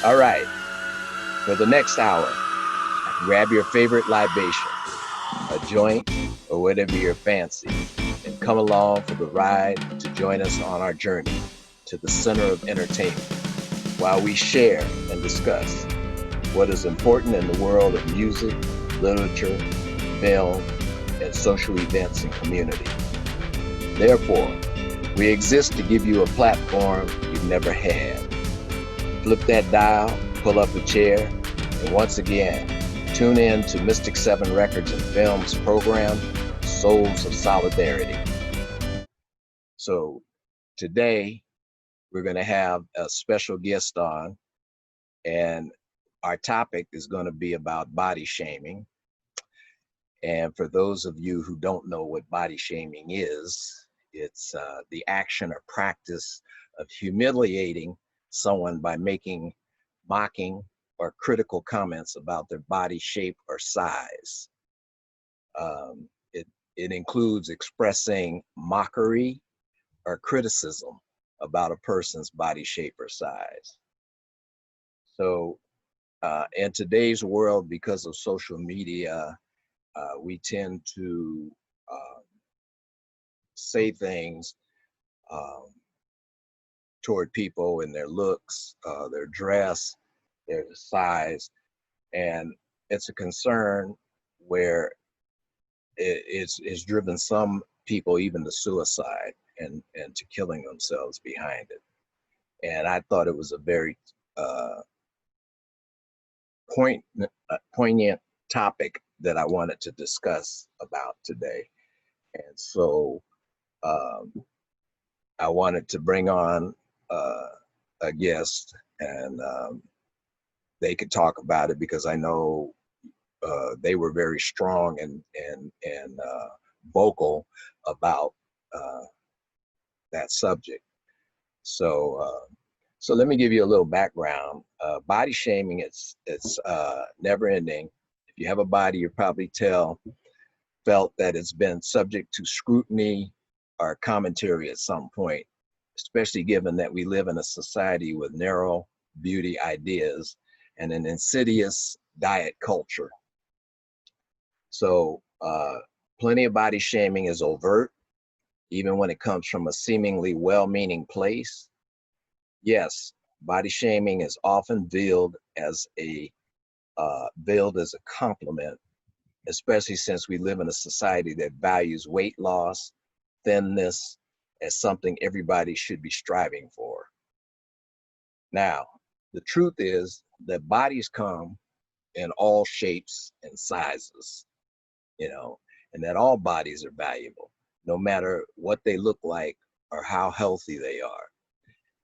All right, for the next hour, grab your favorite libation, a joint, or whatever your fancy, and come along for the ride to join us on our journey to the center of entertainment while we share and discuss what is important in the world of music, literature, film, and social events and community. Therefore, we exist to give you a platform you've never had. Flip that dial, pull up a chair, and once again, tune in to Mystic 7 Records and Films program, Souls of Solidarity. So today, we're going to have a special guest on, and our topic is going to be about body shaming. And for those of you who don't know what body shaming is, it's the action or practice of humiliating someone by making mocking or critical comments about their body shape or size. It includes expressing mockery or criticism about a person's body shape or size. So in today's world, because of social media, we tend to say things toward people in their looks, their dress, their size, and it's a concern where it's driven some people even to suicide and to killing themselves behind it. And I thought it was a very poignant topic that I wanted to discuss about today. And so I wanted to bring on a guest, and they could talk about it because I know they were very strong and vocal about that subject. So so let me give you a little background. Body shaming, it's never ending. If you have a body, you probably felt that it's been subject to scrutiny or commentary at some point, especially given that we live in a society with narrow beauty ideas and an insidious diet culture. So plenty of body shaming is overt, even when it comes from a seemingly well-meaning place. Yes, body shaming is often veiled as a compliment, especially since we live in a society that values weight loss, thinness as something everybody should be striving for. Now, the truth is that bodies come in all shapes and sizes, and that all bodies are valuable, no matter what they look like or how healthy they are.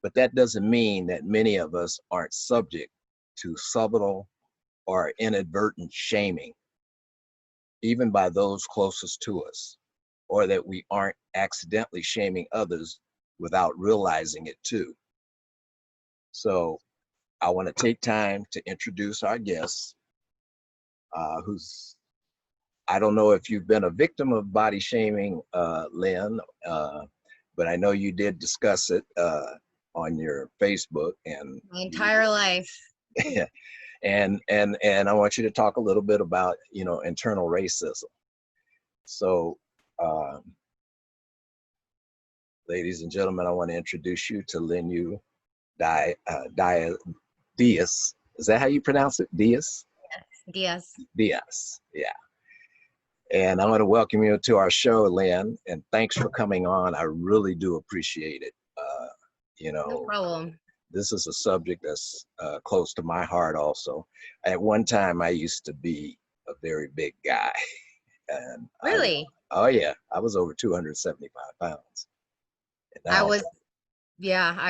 But that doesn't mean that many of us aren't subject to subtle or inadvertent shaming, even by those closest to us, or that we aren't accidentally shaming others without realizing it too. So I want to take time to introduce our guest, I don't know if you've been a victim of body shaming, Lynn, but I know you did discuss it on your Facebook, and my entire life. and I want you to talk a little bit about internal racism. So, ladies and gentlemen, I want to introduce you to Linu Diaz. Is that how you pronounce it? Diaz? Diaz. Diaz, yeah. And I want to welcome you to our show, Lynn, and thanks for coming on. I really do appreciate it. No problem. This is a subject that's close to my heart also. At one time, I used to be a very big guy. And really? Oh yeah, I was over 275 pounds. And I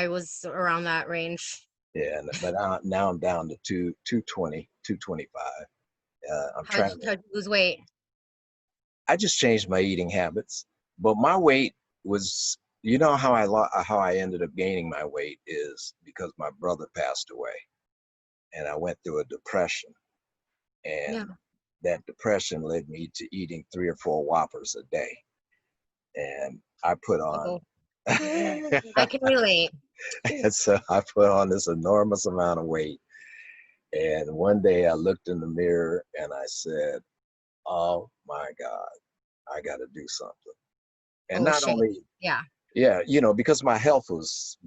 was around that range. Yeah, but now I'm down to 220, 225. How'd you lose weight? I just changed my eating habits, but my weight was, how I ended up gaining my weight is because my brother passed away, and I went through a depression, and that depression led me to eating 3 or 4 Whoppers a day, and I put on. I can relate. And so I put on this enormous amount of weight, And one day I looked in the mirror and I said, "Oh my God, I got to do something." And Oh not shit. only, Yeah. yeah, because my health was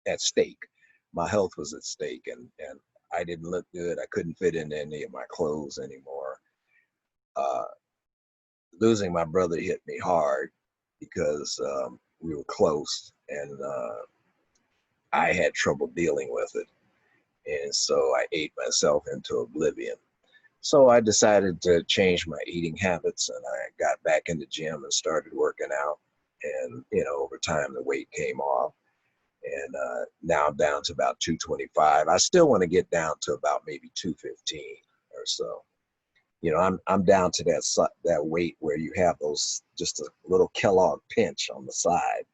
at stake. My health was at stake, and I didn't look good. I couldn't fit in any of my clothes anymore. Uh, Losing my brother hit me hard because we were close, and I had trouble dealing with it, and so I ate myself into oblivion. So I decided to change my eating habits, and I got back in the gym and started working out. And over time, the weight came off, and now I'm down to about 225. I still want to get down to about maybe 215 or so. I'm down to that weight where you have those just a little Kellogg pinch on the side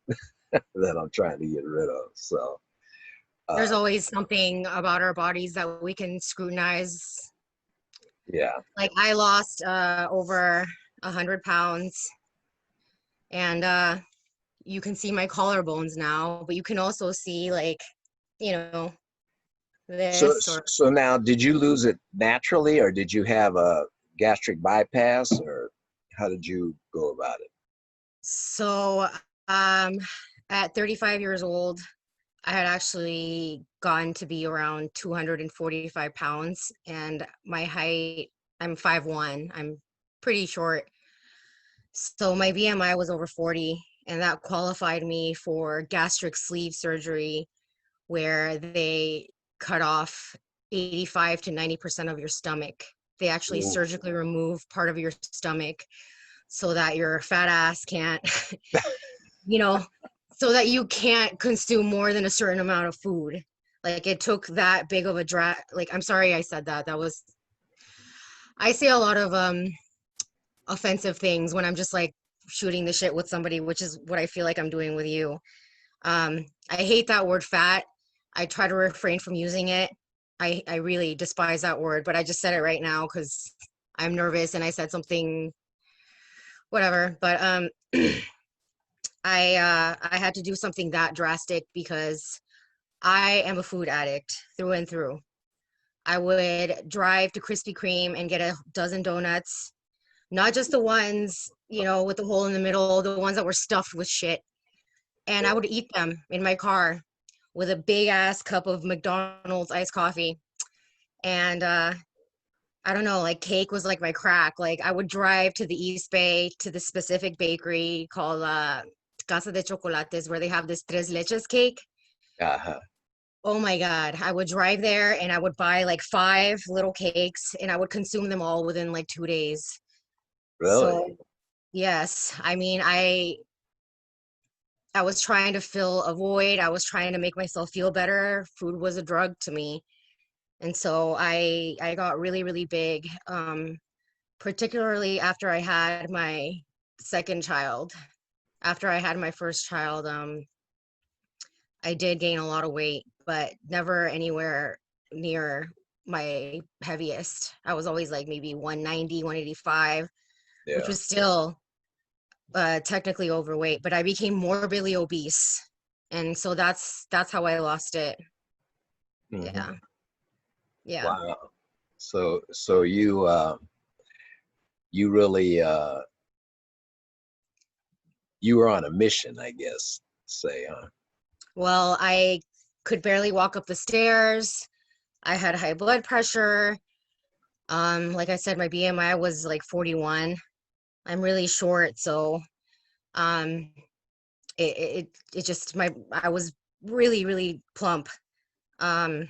that I'm trying to get rid of. So There's uh, always something about our bodies that we can scrutinize. yeah. Like I lost over 100 pounds, and you can see my collarbones now, but you can also see like, you know, So this or so now, did you lose it naturally, or did you have a gastric bypass, or how did you go about it? so. Um, at 35 years old, I had actually gotten to be around 245 pounds, and my height, I'm 5'1". I'm pretty short. So my BMI was over 40, and that qualified me for gastric sleeve surgery, where they cut off 85 to 90% of your stomach. They actually Ooh. surgically remove part of your stomach so that your fat ass can't, you know, so that you can't consume more than a certain amount of food. Like it took that big of a drag. Like, I'm sorry I said that. I say a lot of offensive things when I'm just like shooting the shit with somebody, which is what I feel like I'm doing with you. I hate that word fat. I try to refrain from using it. I really despise that word, but I just said it right now because I'm nervous and I said something, whatever. But I had to do something that drastic because I am a food addict through and through. I would drive to Krispy Kreme and get a dozen donuts, not just the ones, with the hole in the middle, the ones that were stuffed with shit. And I would eat them in my car with a big ass cup of McDonald's iced coffee. And I don't know, like cake was like my crack. Like I would drive to the East Bay to the specific bakery called Casa de Chocolates, where they have this tres leches cake. Uh-huh. Oh my God. I would drive there and I would buy like 5 little cakes and I would consume them all within like 2 days. Really? So yes, I mean, I was trying to fill a void. I was trying to make myself feel better. Food was a drug to me. And so I got really, really big, particularly after I had my second child. After I had my first child, I did gain a lot of weight, but never anywhere near my heaviest. I was always like maybe 190, 185, which Yeah. was still technically overweight, but I became morbidly obese. And so that's how I lost it. Hmm. Yeah. Yeah. Wow. So you really you were on a mission, I guess, say, huh? Well, I could barely walk up the stairs. I had high blood pressure. Like I said, my BMI was like 41. I'm really short, so um it just I was really, really plump. Um,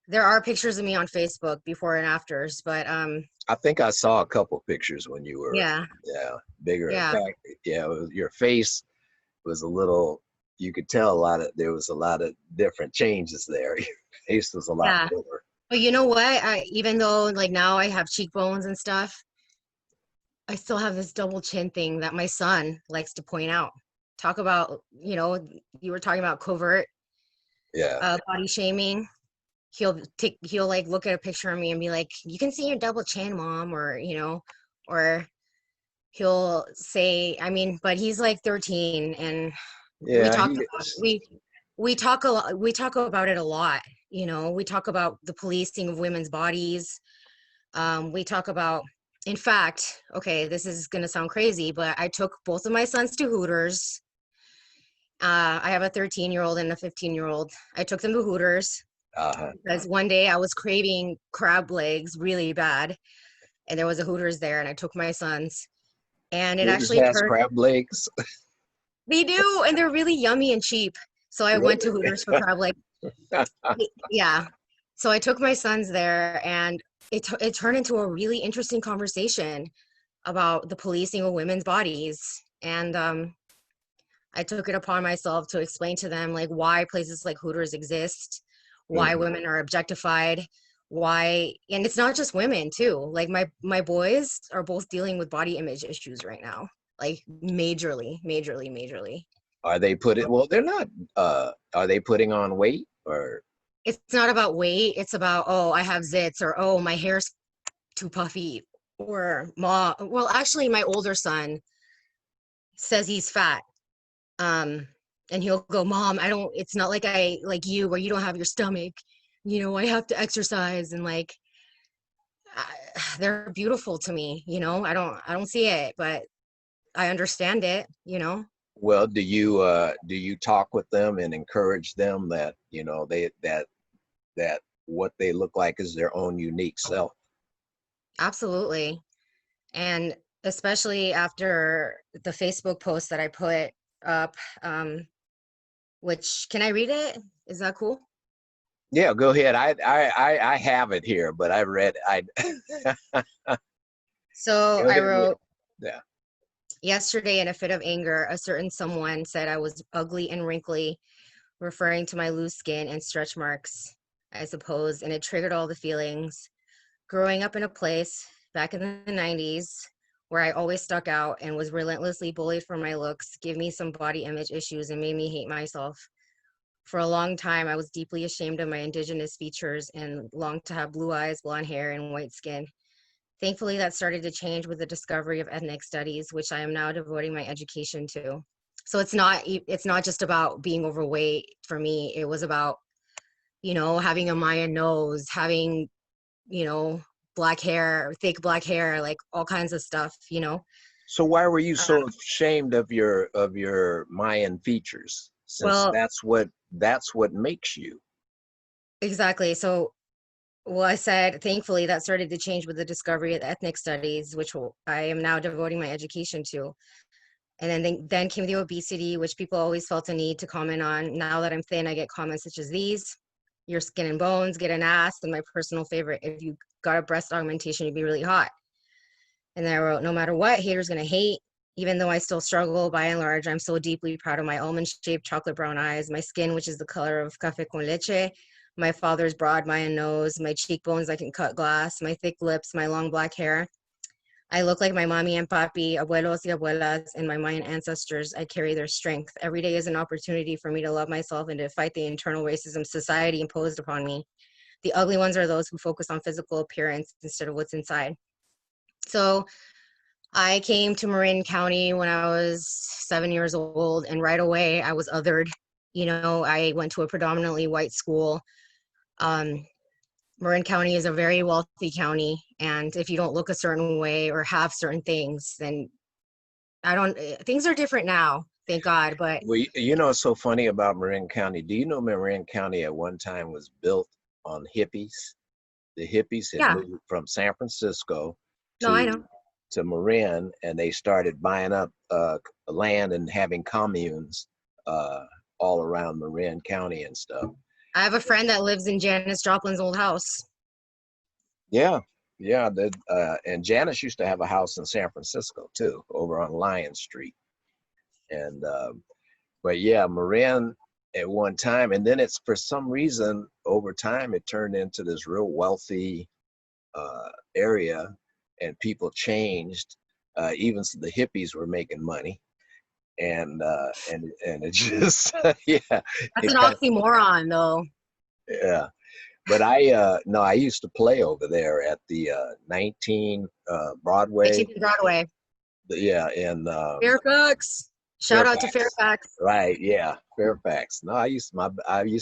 there are pictures of me on Facebook before and afters, but I think I saw a couple pictures when you were, yeah, yeah, bigger. In yeah, fact, yeah, your face was a little, you could tell there was a lot of different changes there. Your face was a lot yeah. bigger. But you know what? Even though like now I have cheekbones and stuff, I still have this double chin thing that my son likes to point out. Talk about, you were talking about covert Yeah. body shaming. He'll like look at a picture of me and be like, "You can see your double chin, mom," or he'll say, I mean, but he's like 13, and we Yeah, talked he about is. we we talk about it a lot. You know, we talk about the policing of women's bodies. We talk about, in fact, okay, this is going to sound crazy, but I took both of my sons to Hooters. I have a 13-year-old and a 15-year-old. I took them to Hooters Uh-huh. because one day I was craving crab legs really bad, and there was a Hooters there, and I took my sons, and it Hooters actually has turned. crab legs. They do, and they're really yummy and cheap. So I went to Really? Hooters for crab legs. Yeah. So I took my sons there, and it turned into a really interesting conversation about the policing of women's bodies. And I took it upon myself to explain to them like why places like Hooters exist, why Mhm. women are objectified, why, and it's not just women too. Like my boys are both dealing with body image issues right now, like majorly, majorly, majorly. Are they putting, well, they're not, are they putting on weight or? It's not about weight. It's about, oh, I have zits, or oh, my hair's too puffy, or ma. Well, actually, my older son says he's fat. Um, and he'll go, Mom, I don't, it's not like I like you where you don't have your stomach. You know, I have to exercise, and like I, they're beautiful to me, you know. I don't see it, but I understand it, you know. Well, do you talk with them and encourage them that, you know, that what they look like is their own unique self? Absolutely. And especially after the Facebook post that I put up, which, can I read it? Is that cool? Yeah, go ahead. I have it here, but I read I So go I ahead with wrote, it. Yeah. yesterday in a fit of anger, a certain someone said I was ugly and wrinkly, referring to my loose skin and stretch marks, I suppose, and it triggered all the feelings. Growing up in a place back in the 90s where I always stuck out and was relentlessly bullied for my looks gave me some body image issues and made me hate myself. For a long time, I was deeply ashamed of my indigenous features and longed to have blue eyes, blonde hair, and white skin. Thankfully, that started to change with the discovery of ethnic studies, which I am now devoting my education to. So it's not just about being overweight for me. It was about, you know, having a Mayan nose, having, you know, black hair, thick black hair, like all kinds of stuff, you know. So why were you Uh, so ashamed of your Mayan features? Since well, that's what makes you. exactly. So, well, I said, thankfully, that started to change with the discovery of ethnic studies, which I am now devoting my education to. And then came the obesity, which people always felt a need to comment on. Now that I'm thin, I get comments such as these: your skin and bones, get an ass, and my personal favorite, if you got a breast augmentation, you'd be really hot. And then I wrote, no matter what, haters gonna hate. Even though I still struggle, by and large, I'm so deeply proud of my almond-shaped chocolate brown eyes, my skin, which is the color of café con leche, my father's broad Mayan nose, my cheekbones I can cut glass, my thick lips, my long black hair. I look like my mommy and papi, abuelos y abuelas, and my Mayan ancestors. I carry their strength. Every day is an opportunity for me to love myself and to fight the internal racism society imposed upon me. The ugly ones are those who focus on physical appearance instead of what's inside. So I came to Marin County when I was 7 years old, and right away I was othered. You know, I went to a predominantly white school. Um, Marin County is a very wealthy county, and if you don't look a certain way or have certain things, then I don't, things are different now, thank God, but Well, you know what's so funny about Marin County? Do you know Marin County at one time was built on hippies? The hippies had yeah, moved from San Francisco no, I know. to Marin, and they started buying up land and having communes uh, all around Marin County and stuff. I have a friend that lives in Janice Joplin's old house. Yeah, yeah. And Janice used to have a house in San Francisco too, over on Lion Street. And but yeah, Marin at one time, and then it's for some reason over time it turned into this real wealthy area, and people changed. Even the hippies were making money, and it just yeah, That's it an kind of, oxymoron, though. yeah. But no, I used to play over there at the 19 Broadway. 19th Broadway. Yeah, and Fairfax. Shout out to Fairfax. Fairfax. Right, yeah, Fairfax. No, I used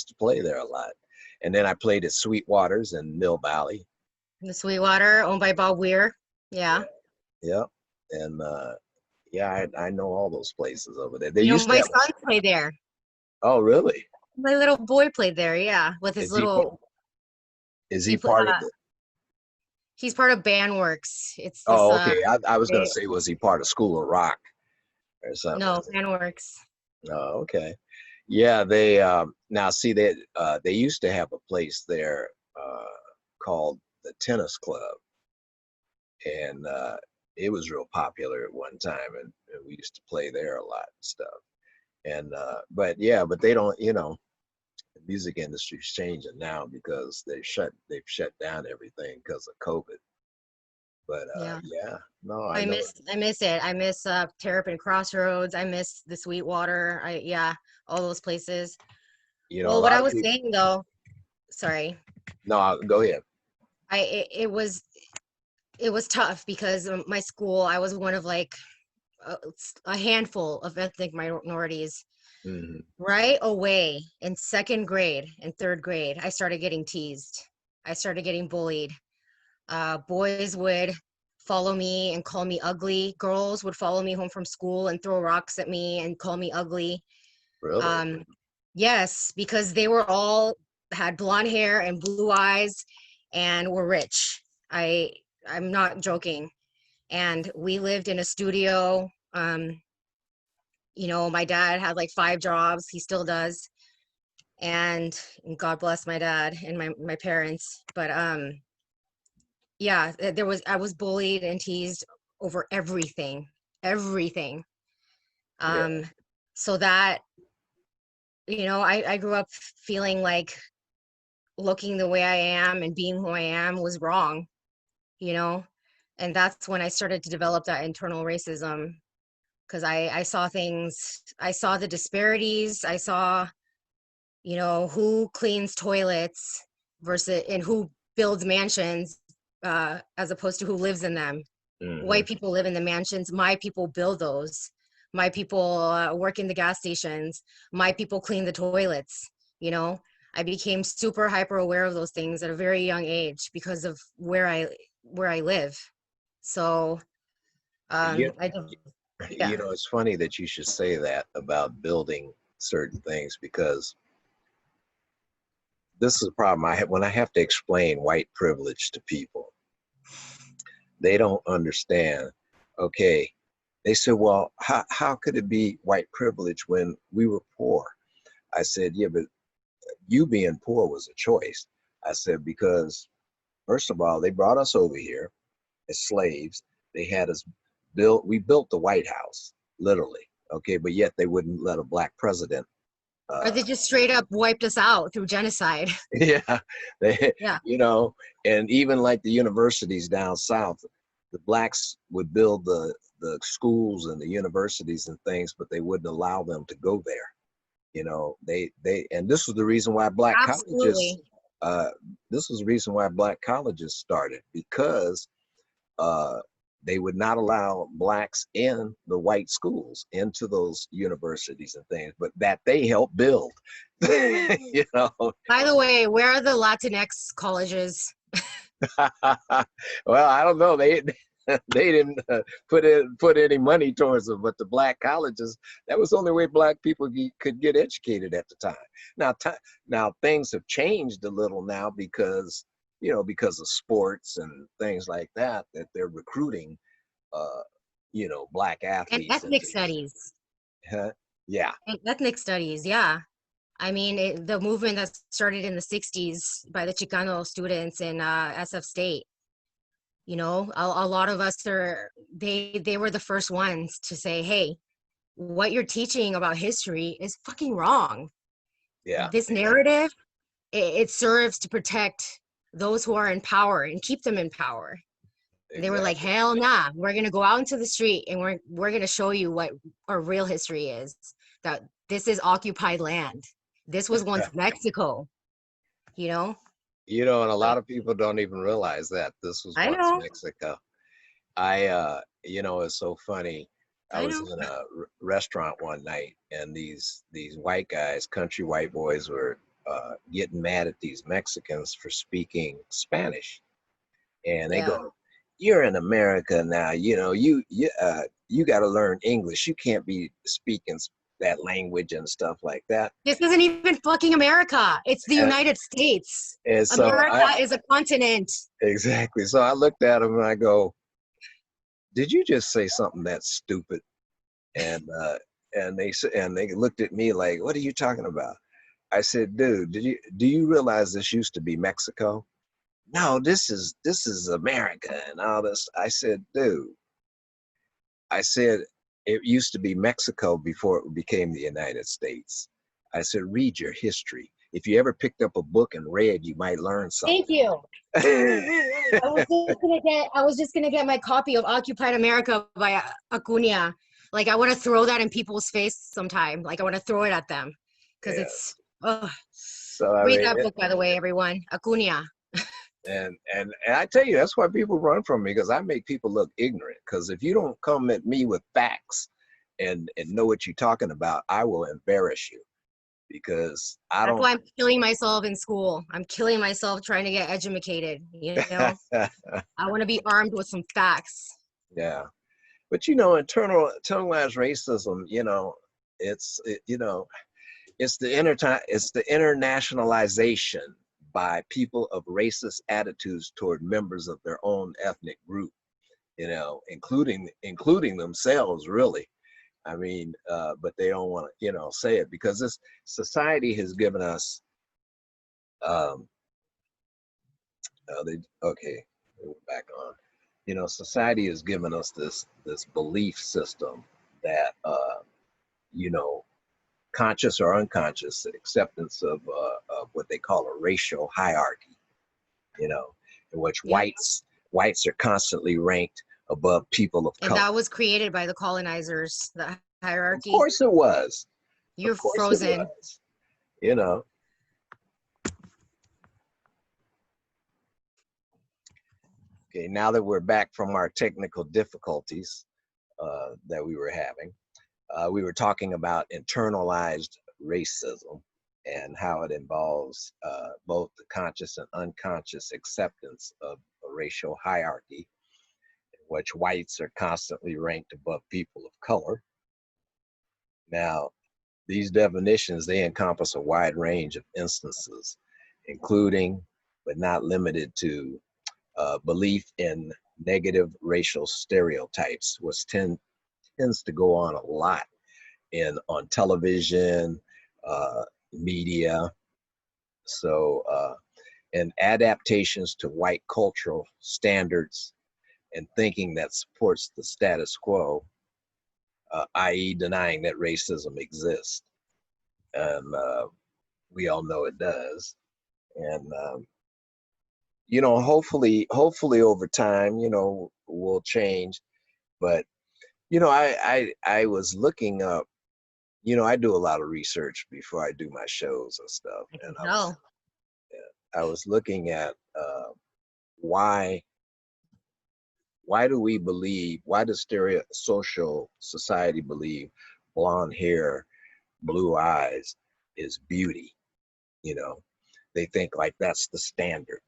to play there a lot. And then I played at Sweetwaters in Mill Valley. The Sweetwater, owned by Bob Weir. Yeah. Yeah. Yeah. And yeah, I know all those places over there. They You know, used to my have son played there. oh, really? My little boy played there, yeah, with his Is he pa- little is he he pl- part of uh the he's part of Bandworks. It's this Oh, okay. I was gonna they, say, was he part of School of Rock or something? no, Bandworks. Oh, okay. Yeah, they now see that they used to have a place there called the Tennis Club, and it was real popular at one time, and we used to play there a lot and stuff. And but yeah, but they don't, the music industry's changing now because they've shut down everything because of COVID. But Yeah. yeah, no, I I know, miss it. I miss Terrapin Crossroads. I miss the Sweetwater. Yeah, all those places. a Well, what lot I of was people. saying though, sorry. No, go ahead. It was tough because my school, I was one of like a handful of ethnic minorities. Hmm. Right away in second grade and third grade, I started getting teased. I started getting bullied. Boys would follow me and call me ugly. Girls would follow me home from school and throw rocks at me and call me ugly. Really? Um, yes, because they were all had blonde hair and blue eyes and were rich. I I'm not joking. And we lived in a studio. My dad had like 5 jobs. He still does. And God bless my dad and my parents. But yeah, I was bullied and teased over everything, everything. Yeah. Um, so that I grew up feeling like looking the way I am and being who I am was wrong, you know, and that's when I started to develop that internal racism because I saw things, I saw the disparities, I saw who cleans toilets versus and who builds mansions as opposed to who lives in them. Hmm. White people live in the mansions. My people build those. My people work in the gas stations. My people clean the toilets. You know, I became super hyper aware of those things at a very young age because of where I live. So You, I just yeah. it's funny that you should say that about building certain things because this is a problem I have when I have to explain white privilege to people. They don't understand. Okay, they said, well, how could it be white privilege when we were poor? I said, yeah, but you being poor was a choice. I said, because first of all, they brought us over here as slaves. They had us we built the White House, literally. Okay, but yet they wouldn't let a black president. Or Uh, they just straight up wiped us out through genocide. yeah, they, Yeah. you know, and even like the universities down south, the blacks would build the schools and the universities and things, but they wouldn't allow them to go there. And this was the reason why black colleges. Absolutely. Uh, this was the reason why black colleges started because uh, they would not allow blacks in the white schools into those universities and things, but that they helped build. you know. By the way, where are the Latinx colleges? Well, I don't know. They didn't put any money towards them, but the black colleges, that was the only way black people could get educated at the time. Now, now things have changed a little now because of sports and things like that they're recruiting, uh, black And athletes ethnic into these. studies. Huh? Yeah, And ethnic studies, yeah. I mean, the movement that started in the 60s by the Chicano students in SF State, a lot of us they were the first ones to say, hey, what you're teaching about history is fucking wrong. yeah, This narrative, it serves to protect those who are in power and keep them in power. And they were like, exactly. hell nah, we're gonna go out into the street and we're gonna show you what our real history is. That this is occupied land. This was once Mexico, you know? And a lot Like, of people don't even realize that this was I once know. Mexico. It's so funny. I I was know. in a restaurant one night, and these white guys, country white boys, were getting mad at these Mexicans for speaking Spanish, and they Yeah. go, "You're in America now. You know, you got to learn English. You can't be speaking that language and stuff like that." This isn't even fucking America. It's the And, United States. and so America I is a continent. exactly. So I looked at him and I go, "Did you just say something that stupid?" And they looked at me like, "What are you talking about?" I said, "Dude, do you realize this used to be Mexico?" "No, this is America and all this." I said, "Dude," I said, "it used to be Mexico before it became the United States." I said, "Read your history. If you ever picked up a book and read, you might learn Thank something." you. I was just gonna get my copy of Occupied America by Acuna. Like I want to throw that in people's face sometime. Like I want to throw it at them because Yeah. it's. Oh, So I read mean, that book, by the way, everyone. Acuna. and I tell you, that's why people run from me, because I make people look ignorant. Because if you don't come at me with facts and know what you're talking about, I will embarrass you, because I That's don't. why I'm killing myself in school. I'm killing myself trying to get educated. You know, I want to be armed with some facts. Yeah, but internalized racism, it's the internationalization by people of racist attitudes toward members of their own ethnic group, including themselves, really. I mean, but they don't want to, say it, because this society has given us, um, okay, we're back on. Society has given us this belief system that, you know, conscious or unconscious acceptance of what they call a racial hierarchy, in which Yep. whites are constantly ranked above people of And color. that was created by the colonizers, the Of hierarchy. course it was. You're Of course it frozen. was. You know. Okay, now that we're back from our technical difficulties that we were having, we were talking about internalized racism and how it involves both the conscious and unconscious acceptance of a racial hierarchy, in which whites are constantly ranked above people of color. Now, these definitions, they encompass a wide range of instances, including but not limited to belief in negative racial stereotypes, which tends to go on a lot on television, media. So, and adaptations to white cultural standards and thinking that supports the status quo, i.e., denying that racism exists. And we all know it does. And hopefully over time, we'll change. But I was looking up. I do a lot of research before I do my shows and stuff, I and can I was tell. I was looking at why why does stereo social society believe blonde hair, blue eyes is beauty? You know, they think like that's the standard.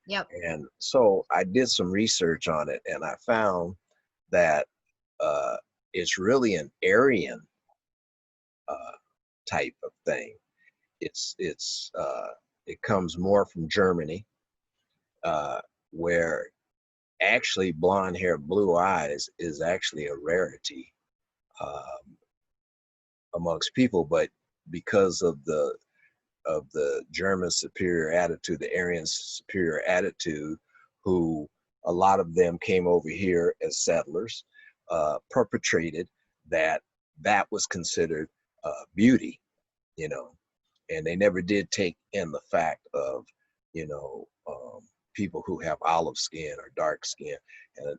Yep. And so I did some research on it, and I found that uh, it's really an Aryan uh, type of thing. It comes more from Germany, uh, where actually blonde hair, blue eyes is actually a rarity um, amongst people, but because of the German superior attitude, the Aryan superior attitude, who a lot of them came over here as settlers, perpetrated that was considered beauty, you know, and they never did take in the fact of, people who have olive skin or dark skin, and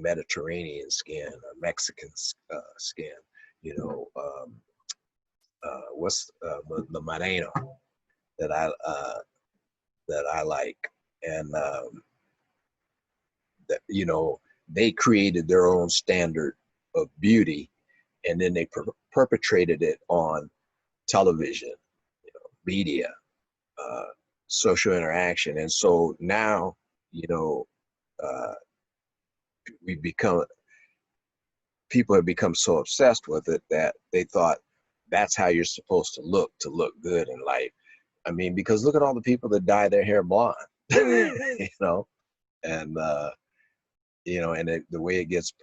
Mediterranean skin or Mexican skin, what's the moreno that I like, and that they created their own standard of beauty, and then they perpetrated it on television, media, uh, social interaction. And so now, you know, uh, we become people have become so obsessed with it that they thought that's how you're supposed to look good in life. I mean, because look at all the people that dye their hair blonde, you know, and and the way it gets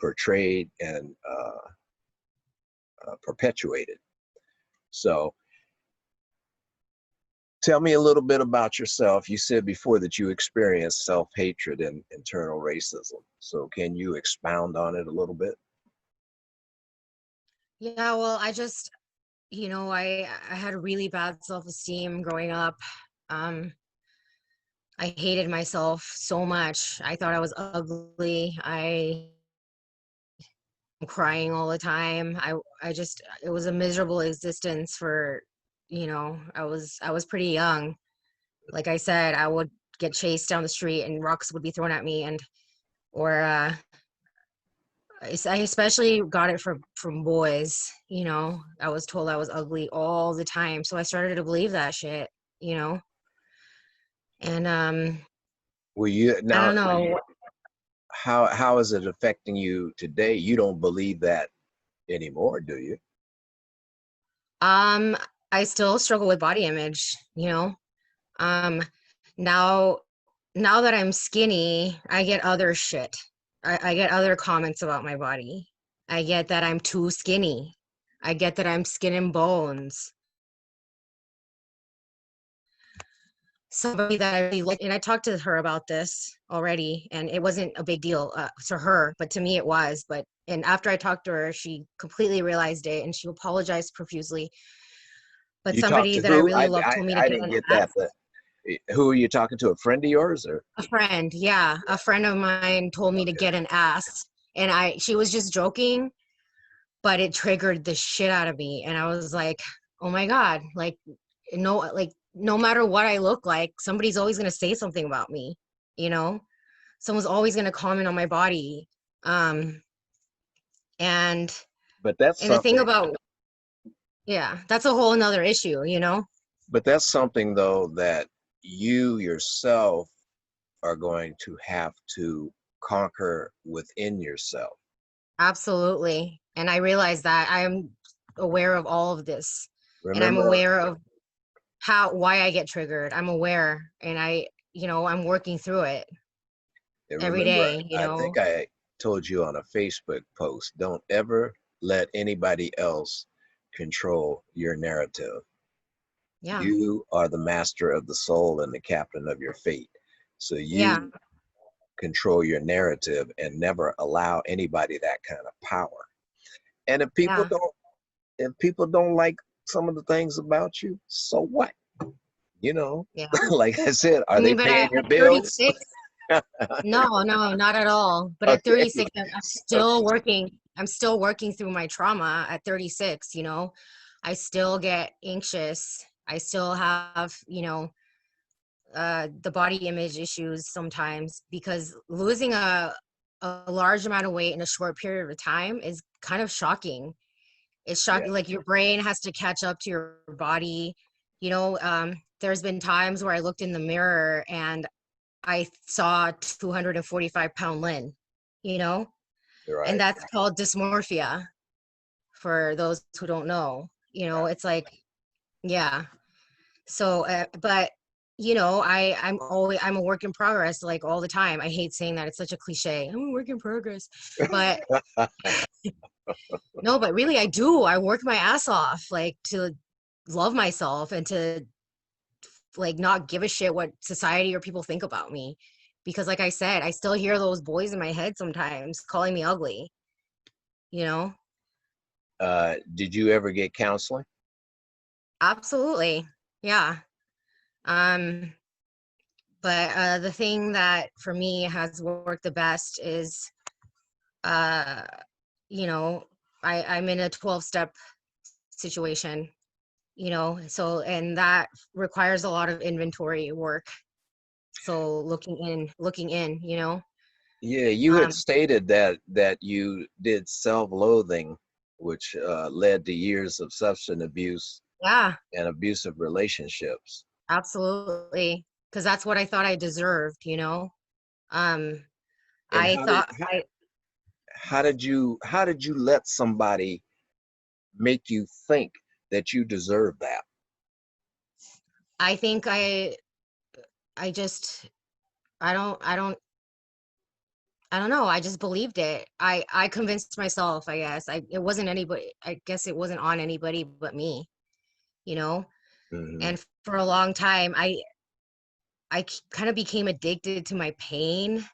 portrayed and perpetuated. So, tell me a little bit about yourself. You said before that you experienced self-hatred and internal racism. So, can you expound on it a little bit? Yeah, well, I just, I had really bad self-esteem growing up. Um, I hated myself so much. I thought I was ugly. I am crying all the time. I just it was a miserable existence for, I was pretty young. Like I said, I would get chased down the street and rocks would be thrown at me, and or I especially got it from boys. I was told I was ugly all the time, so I started to believe that shit. You know, and Well, you I now don't know. how is it affecting you today? You don't believe that anymore, do you? Um, I still struggle with body image. Um, now now that I'm skinny, I get other shit. I get other comments about my body. I get that I'm too skinny. I get that I'm skin and bones. Somebody that I really like, and I talked to her about this already, and it wasn't a big deal to her, but to me it was. And after I talked to her, she completely realized it, and she apologized profusely. But You talked somebody to that I who? really love told me to I get didn't an get that. ass. But who are you talking to? A friend of yours, or A friend, yeah, a friend of mine told me to okay? get an ass, and she was just joking, but it triggered the shit out of me, and I was like, oh my god, no matter what I look like, somebody's always gonna say something about me, you know. Someone's always gonna comment on my body, um, and But that's and the thing something. about, yeah, that's a whole another issue. But that's something though that you yourself are going to have to conquer within yourself. Absolutely. And I realize that I'm aware of all of this, and I'm Remember, aware of why I get triggered. I'm aware, and I'm working through it and every remember, day, I think I told you on a Facebook post, don't ever let anybody else control your narrative. Yeah. You are the master of the soul and the captain of your fate. So Yeah. you control your narrative and never allow anybody that kind of power. And Yeah. if people don't like some of the things about you, so what? You know, Yeah. like I said, I are they mean, but paying at your bills? 36, no, no, not at all. But at Okay. 36, I'm still Okay. working. I'm still working through my trauma at 36. I still get anxious. I still have, the body image issues sometimes, because losing a large amount of weight in a short period of time is kind of shocking. It's Yeah. shocking. Like, your brain has to catch up to your body. There's been times where I looked in the mirror and I saw 245-pound Lynn, you know, and Right. that's called dysmorphia for those who don't know. It's like, yeah. So, but I'm a work in progress, like, all the time. I hate saying that. It's such a cliche. I'm a work in progress. But no, but really I do. I work my ass off, like, to love myself and to, like, not give a shit what society or people think about me. Because, like I said, I still hear those boys in my head sometimes calling me ugly, you know? Did you ever get counseling? Absolutely. Yeah. Um, but the thing that for me has worked the best is, uh, you know, I'm in a 12-step situation, so, and that requires a lot of inventory work. So looking in, Yeah, you had Um, stated that you did self-loathing, which led to years of substance abuse yeah, and abusive relationships. absolutely. Because that's what I thought I deserved, you know? Um, And I thought I, how did you let somebody make you think that you deserve that? I think I just, I don't know. I just believed it. I convinced myself, I guess. It wasn't anybody, I guess it wasn't on anybody but me, you know? Hmm. And for a long time, I kind of became addicted to my pain.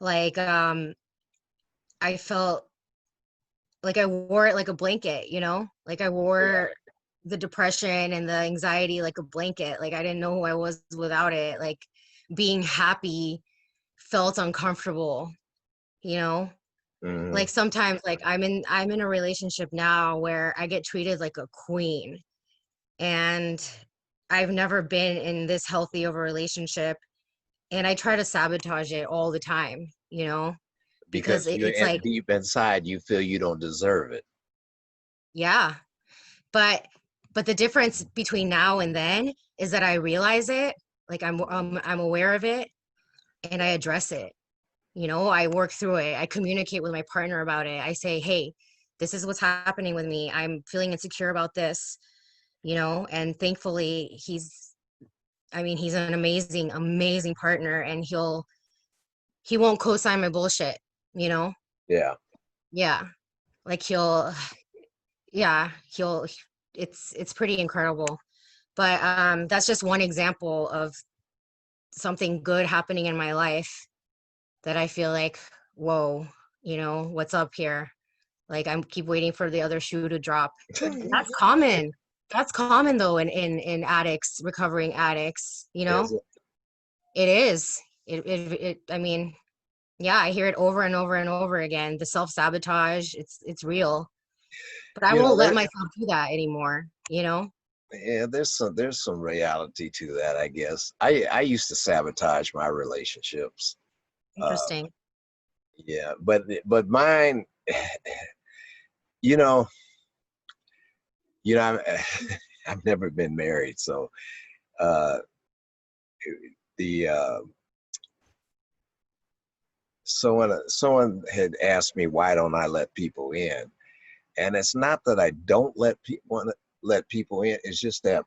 Like, I felt like I wore it like a blanket, you know? Like I Yeah. wore the depression and the anxiety like a blanket. Like I didn't know who I was without it. Like being happy felt uncomfortable, you know? Hmm. Like sometimes like I'm in a relationship now where I get treated like a queen, and I've never been in this healthy of a relationship, and I try to sabotage it all the time, you know? Because Because it's like, deep inside you feel you don't deserve it. yeah, but the difference between now and then is that I realize it, like I'm aware of it, and I address it. You know, I work through it. I communicate with my partner about it. I say, "Hey, this is what's happening with me. I'm feeling insecure about this." You know, and thankfully he's an amazing partner, and he won't co-sign my bullshit, you know? Yeah. Yeah. Like yeah, it's pretty incredible. But that's just one example of something good happening in my life that I feel like, whoa, you know, what's up here? Like I'm keep waiting for the other shoe to drop. But that's common. That's common though in addicts, recovering addicts, you know? Is it? It is. I mean, yeah, I hear it over and over and over again. The self-sabotage, it's real. But I You know, won't let myself do that anymore, you know? yeah, there's some reality to that, I guess. I used to sabotage my relationships. Uh, Interesting. yeah, but mine, you know, I'm, I've never been married, so uh, the someone had asked me why don't I let people in, and it's not that I don't let people want to let people in. It's just that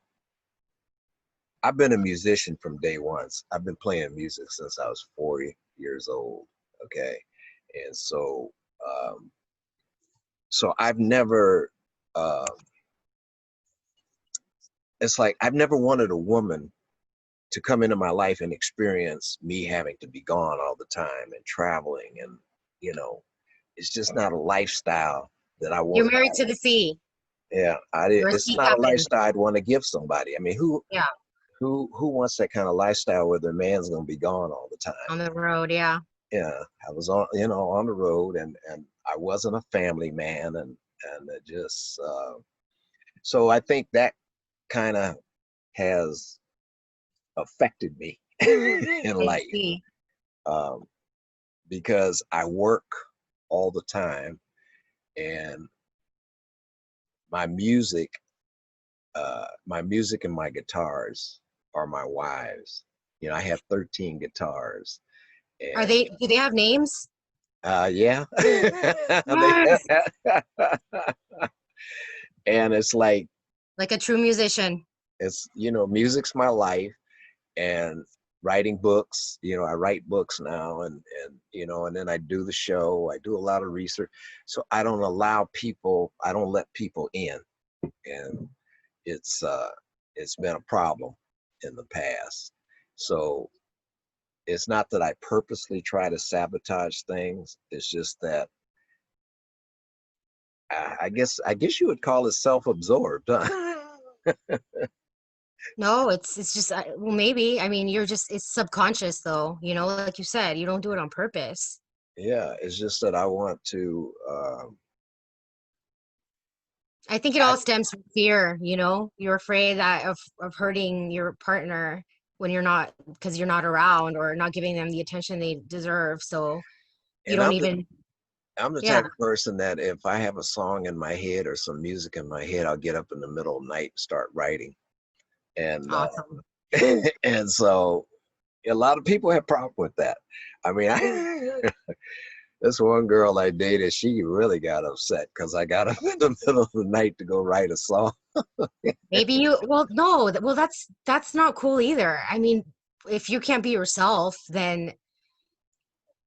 I've been a musician from day one. I've been playing music since I was 4 years old. Okay, and um, so I've never. Um, it's like I've never wanted a woman to come into my life and experience me having to be gone all the time and traveling, and you know, it's just not a lifestyle that I You're want. married to the sea. Yeah, You're a it's sea not a captain. lifestyle I'd want to give somebody. I mean, Yeah, who wants that kind of lifestyle where their man's going to be gone all the time? on the road. Yeah. Yeah, I was on, on the road, and I wasn't a family man, and it just so I think that kind of has affected me in I life, see. um, because I work all the time, and my music, my music and my guitars are my wives. I have 13 guitars, and Do they have names? yeah, They- Yes. and it's like Like a true musician. music's my life, and writing books. I write books now, and then I do the show. I do a lot of research, so I don't let people in, and it's been a problem in the past. So it's not that I purposely try to sabotage things. It's just that I guess you would call it self-absorbed, huh? No, it's just well, maybe. I mean, you're just it's subconscious though, you know, like you said, you don't do it on purpose. Yeah, it's just that I want to. I think it I all stems from fear, you know. You're afraid that of hurting your partner. when you're not, because you're not around or not giving them the attention they deserve. So you And don't even, I'm the yeah, type of person that if I have a song in my head or some music in my head, I'll get up in the middle of the night and start writing. And awesome. and so a lot of people have problem with that. I mean, this one girl I dated, she really got upset because I got up in the middle of the night to go write a song. Maybe you, well, no, well, that's not cool either. I mean, if you can't be yourself, then,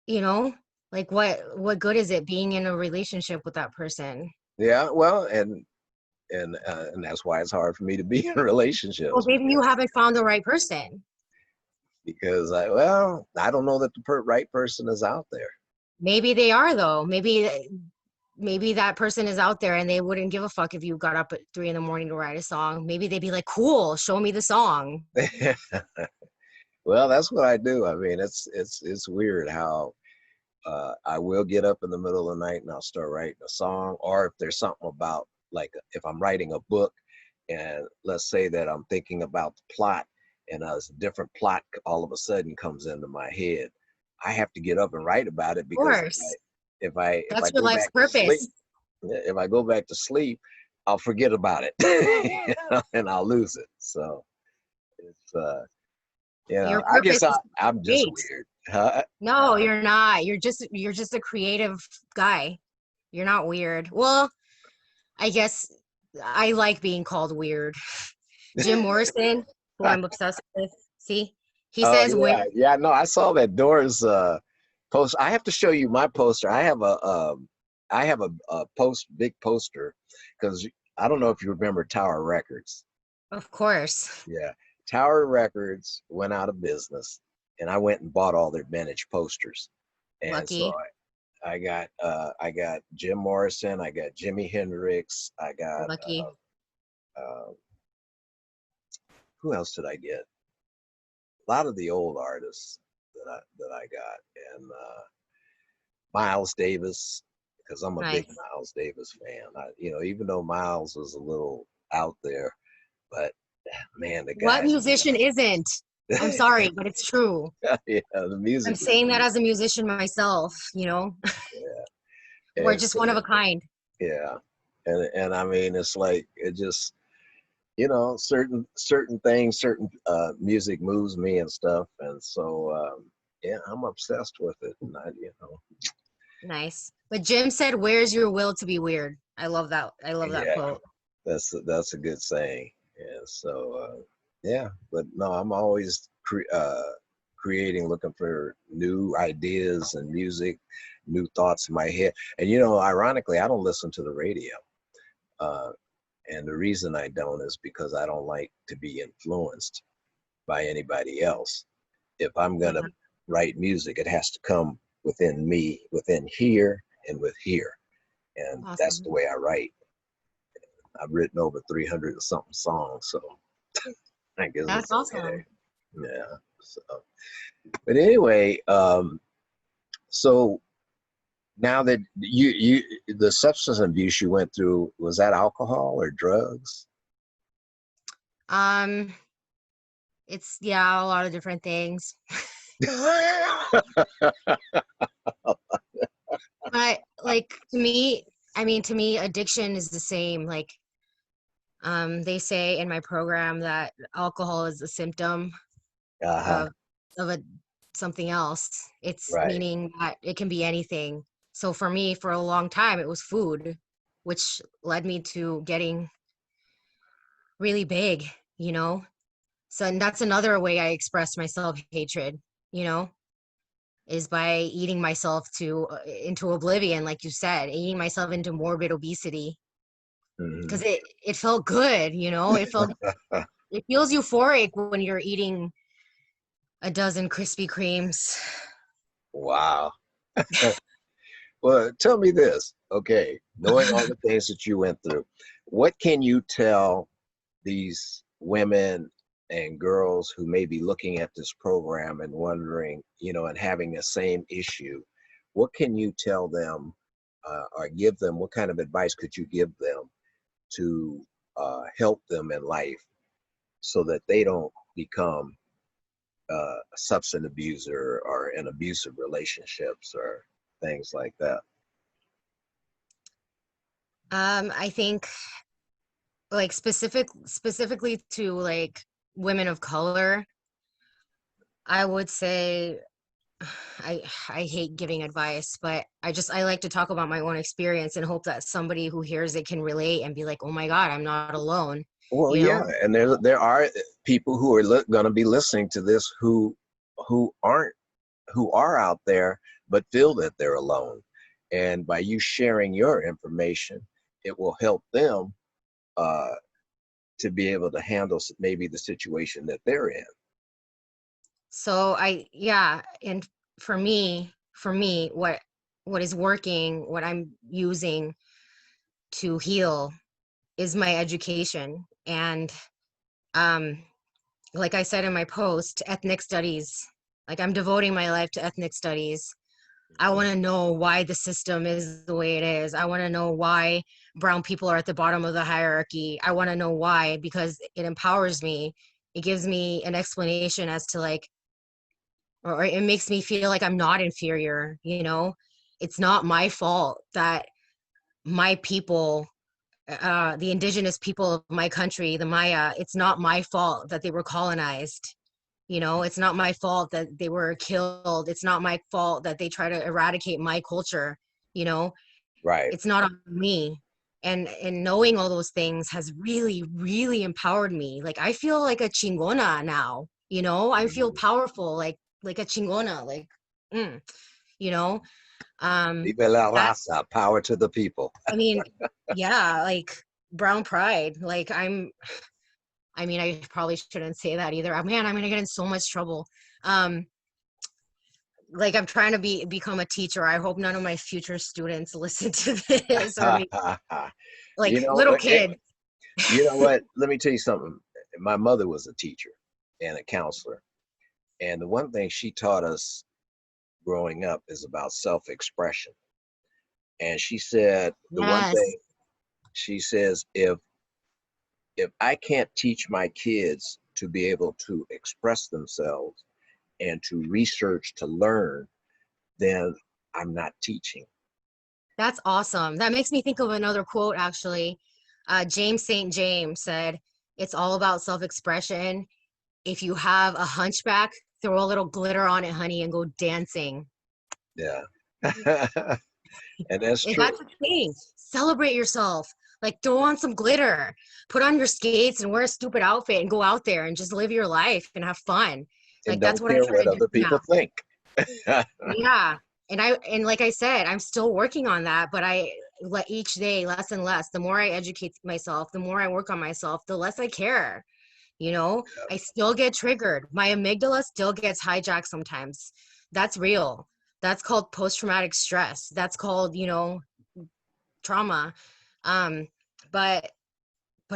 you know, like what good is it being in a relationship with that person? Yeah, well, and that's why it's hard for me to be in Well, relationships maybe you haven't found the right person. because I don't know that the right person is out there. Maybe they are though. Maybe that person is out there and they wouldn't give a fuck if you got up at 3 in the morning to write a song. Maybe they'd be like, cool, show me the song. Well, that's what I do. I mean, it's weird how I will get up in the middle of the night and I'll start writing a song, or if there's something about like if I'm writing a book, and let's say that I'm thinking about the plot, and a different plot all of a sudden comes into my head, I have to get up and write about it Of because course. if I That's your go life's back to sleep, purpose. if I go back to sleep, I'll forget about it and I'll lose it. So it's Your I guess purpose is to I'm just create. weird. Huh? No, you're not. You're just a creative guy. You're not weird. Well, I guess I like being called weird. Jim Morrison, who I'm obsessed with. See, he Oh says weird. yeah, yeah. No, I saw that Doors post. I have to show you my poster. I have a big poster because I don't know if you remember Tower Records. Of course. Yeah, Tower Records went out of business, and I went and bought all their vintage posters. And so Lucky. I got Jim Morrison, I got Jimi Hendrix, I got Lucky. uh, who else did I get? A lot of the old artists that I got, and Miles Davis, because I'm a big Nice. Miles Davis fan. Even though Miles was a little out there, but man, the What guy, musician isn't? I'm sorry, but it's true. yeah, the I'm music was saying that beautiful. as a musician myself, you know? Yeah, We're and just one of so a kind. yeah, and I mean, it's like it just certain things, certain music moves me and stuff, and so yeah, I'm obsessed with it, and Nice. But Jim said, "Where's your will to be weird?" I love that. I love that yeah, quote. that's a good saying. Yeah, so yeah, but no, I'm always creating, looking for new ideas and music, new thoughts in my head. And ironically, I don't listen to the radio. Uh, and the reason I don't is because I don't like to be influenced by anybody else. If I'm gonna Yeah, write music, it has to come within me, within here and with here. And that's the awesome. way I write. I've written over 300 and something songs, so I guess That's it's okay. awesome. Yeah. So, but anyway, so now that the substance abuse you went through, was that alcohol or drugs? Um, it's yeah, a lot of different things. But like to me, I mean, to me, addiction is the same. Like, they say in my program that alcohol is a symptom Uh-huh. of a something else. It's Right. meaning that it can be anything. So for me, for a long time, it was food, which led me to getting really big, you know? So and that's another way I express my self-hatred, you know, is by eating myself to into oblivion, like you said, eating myself into morbid obesity Hmm. because it felt good, you know? It feels euphoric when you're eating a dozen Krispy Kremes. Wow. Well, tell me this. Okay, knowing all the things that you went through, what can you tell these women and girls who may be looking at this program and wondering, and having the same issue? What can you tell them or give them? What kind of advice could you give them to help them in life so that they don't become substance abuser or in abusive relationships or things like that? I think like specifically to like women of color, I would say I hate giving advice, but I like to talk about my own experience and hope that somebody who hears it can relate and be like, "Oh my God, I'm not alone." Well, You yeah, know? and there are people who are going to be listening to this who aren't who are out there but feel that they're alone, and by you sharing your information, it will help them uh, to be able to handle maybe the situation that they're in. So yeah, and for me, what is working, what I'm using to heal is my education. And um like I said in my post, ethnic studies, like I'm devoting my life to ethnic studies. I want to know why the system is the way it is. I want to know why brown people are at the bottom of the hierarchy. I want to know why, because it empowers me. It gives me an explanation as to like, or it makes me feel like I'm not inferior, you know? It's not my fault that my people, the indigenous people of my country, the Maya, it's not my fault that they were colonized. You know, it's not my fault that they were killed. It's not my fault that they try to eradicate my culture. You know, Right. it's not on me. And knowing all those things has really, really empowered me. Like I feel like a chingona now. You know, I feel Mhm. powerful, like a chingona. Like, mm, you know, Viva la that. raza, power to the people. I mean, yeah, like brown pride. Like I mean, I probably shouldn't say that either. Man, I'm gonna get in so much trouble. Um, like I'm trying to become a teacher. I hope none of my future students listen to this or me, you like know, little kid. you know what? Let me tell you something. My mother was a teacher and a counselor, and the one thing she taught us growing up is about self-expression. And she said the one Yes, thing she says, if I can't teach my kids to be able to express themselves and to research to learn, then I'm not teaching. that's awesome. That makes me think of another quote actually. James St. James said, "It's all about self-expression. If you have a hunchback, throw a little glitter on it, honey, and go dancing." Yeah. And that's And true. that's the thing. Celebrate yourself. Like throw on some glitter, put on your skates and wear a stupid outfit and go out there and just live your life and have fun. And Like that's don't what I care try what to do other now. people think. Yeah. And like I said, I'm still working on that, but I let each day less and less. The more I educate myself, the more I work on myself, the less I care. You know, I still get triggered. My amygdala still gets hijacked sometimes. That's real. That's called post-traumatic stress. That's called, you know, trauma. Um, but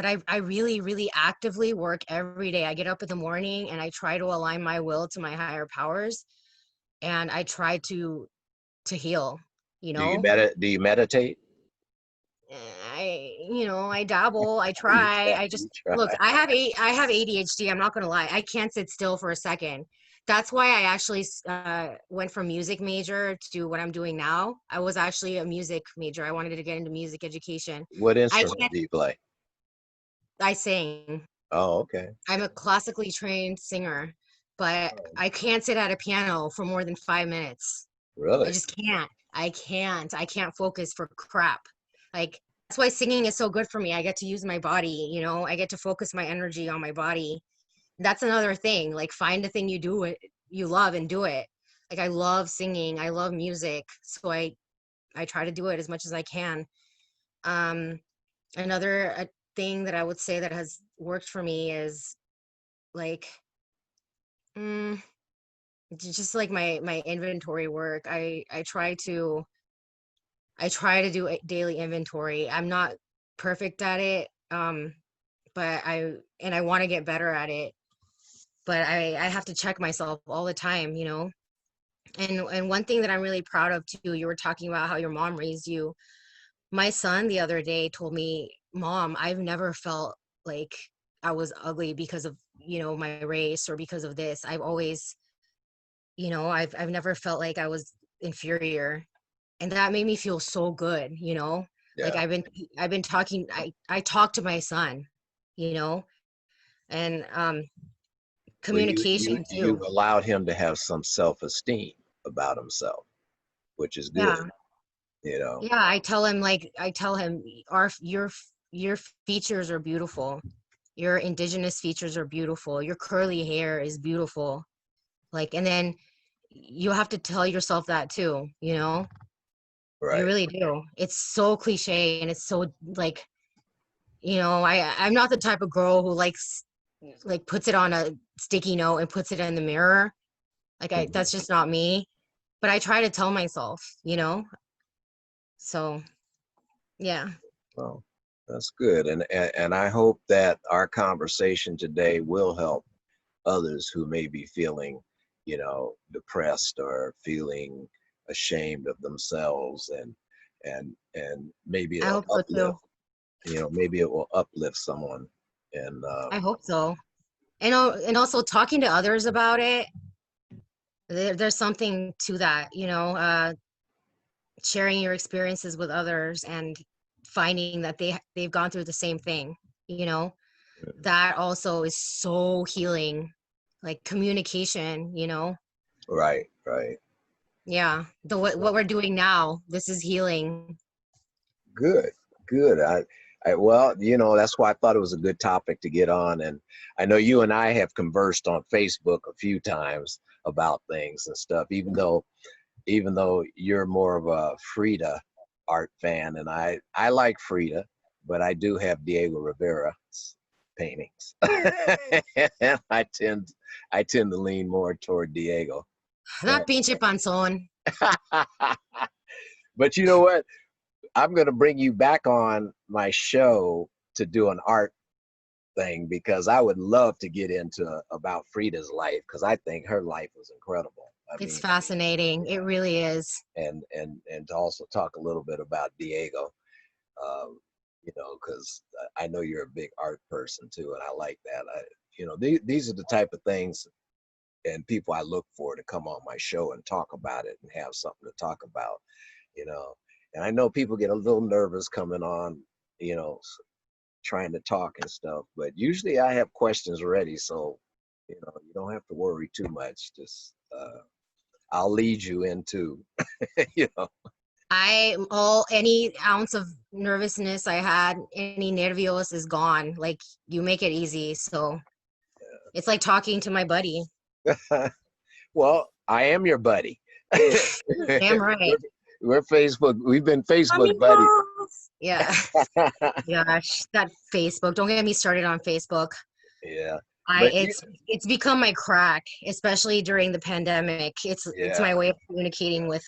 I really, really actively work every day. I get up in the morning and I try to align my will to my higher powers and I try to heal, you know. Do you meditate? I dabble, I You try. try. I You just try. look, I have ADHD. I'm not gonna lie. I can't sit still for a second. That's why I actually went from music major to what I'm doing now. I was actually a music major. I wanted to get into music education. What I instrument can't, do you play? I sing. Oh, okay. I'm a classically trained singer, but Oh, I can't sit at a piano for more than 5 minutes. I really? just can't. I can't focus for crap. Like that's why singing is so good for me. I get to use my body, you know. I get to focus my energy on my body. That's another thing. Like find a thing you do it you love and do it. Like I love singing. I love music. So I try to do it as much as I can. Um another thing that I would say that has worked for me is like mm, just like my inventory work. I try to do a daily inventory. I'm not perfect at it, but I want to get better at it. But I have to check myself all the time, you know. And one thing that I'm really proud of too, you were talking about how your mom raised you. My son the other day told me, "Mom, I've never felt like I was ugly because of my race or because of this. I've always, I've never felt like I was inferior, and that made me feel so good. Like Yeah. I've been talking. I talk to my son, you know, and Well, you communication you too. allowed him to have some self-esteem about himself, which is good, Yeah, you know. yeah. I tell him, your features are beautiful. Your indigenous features are beautiful. Your curly hair is beautiful. Like, and then you have to tell yourself that too. You Right. really do. It's so cliche, and it's so like, I'm not the type of girl who likes like puts it on a sticky note and puts it in the mirror. Like Mhm. that's just not me. But I try to tell myself. So yeah. Well, that's good, and I hope that our conversation today will help others who may be feeling, depressed or feeling ashamed of themselves, and maybe I it'll hope so uplift, too. maybe it will uplift someone. And I hope so. And also talking to others about it, there's something to that, sharing your experiences with others and finding that they've gone through the same thing, you know, that also is so healing. Like communication. right, right, Yeah. What we're doing now, this is healing. good, good. Well, that's why I thought it was a good topic to get on, and I know you and I have conversed on Facebook a few times about things and stuff, even though you're more of a Frida art fan, and I like Frida, but I do have Diego Rivera's paintings. And I tend to lean more toward Diego. That But pinche panzón. but you know what? I'm going to bring you back on my show to do an art thing, because I would love to get into about Frida's life, because I think her life was incredible. I It's mean, fascinating. It really is. and to also talk a little bit about Diego, um, because I know you're a big art person too, and I like that. These are the type of things and people I look for to come on my show and talk about it and have something to talk about. You know, and I know people get a little nervous coming on, you know, trying to talk and stuff, but usually I have questions ready, so you don't have to worry too much. Just I'll lead you into, you know. All any ounce of nervousness I had, any nervios is gone. Like you make it easy. So it's like talking to my buddy. Well, I am your buddy. Damn right. we're, we're Facebook. We've been Facebook buddies. Amigos. Yeah. Gosh, that Facebook. Don't get me started on Facebook. Yeah, I but it's become my crack, especially during the pandemic. It's yeah, my way of communicating with,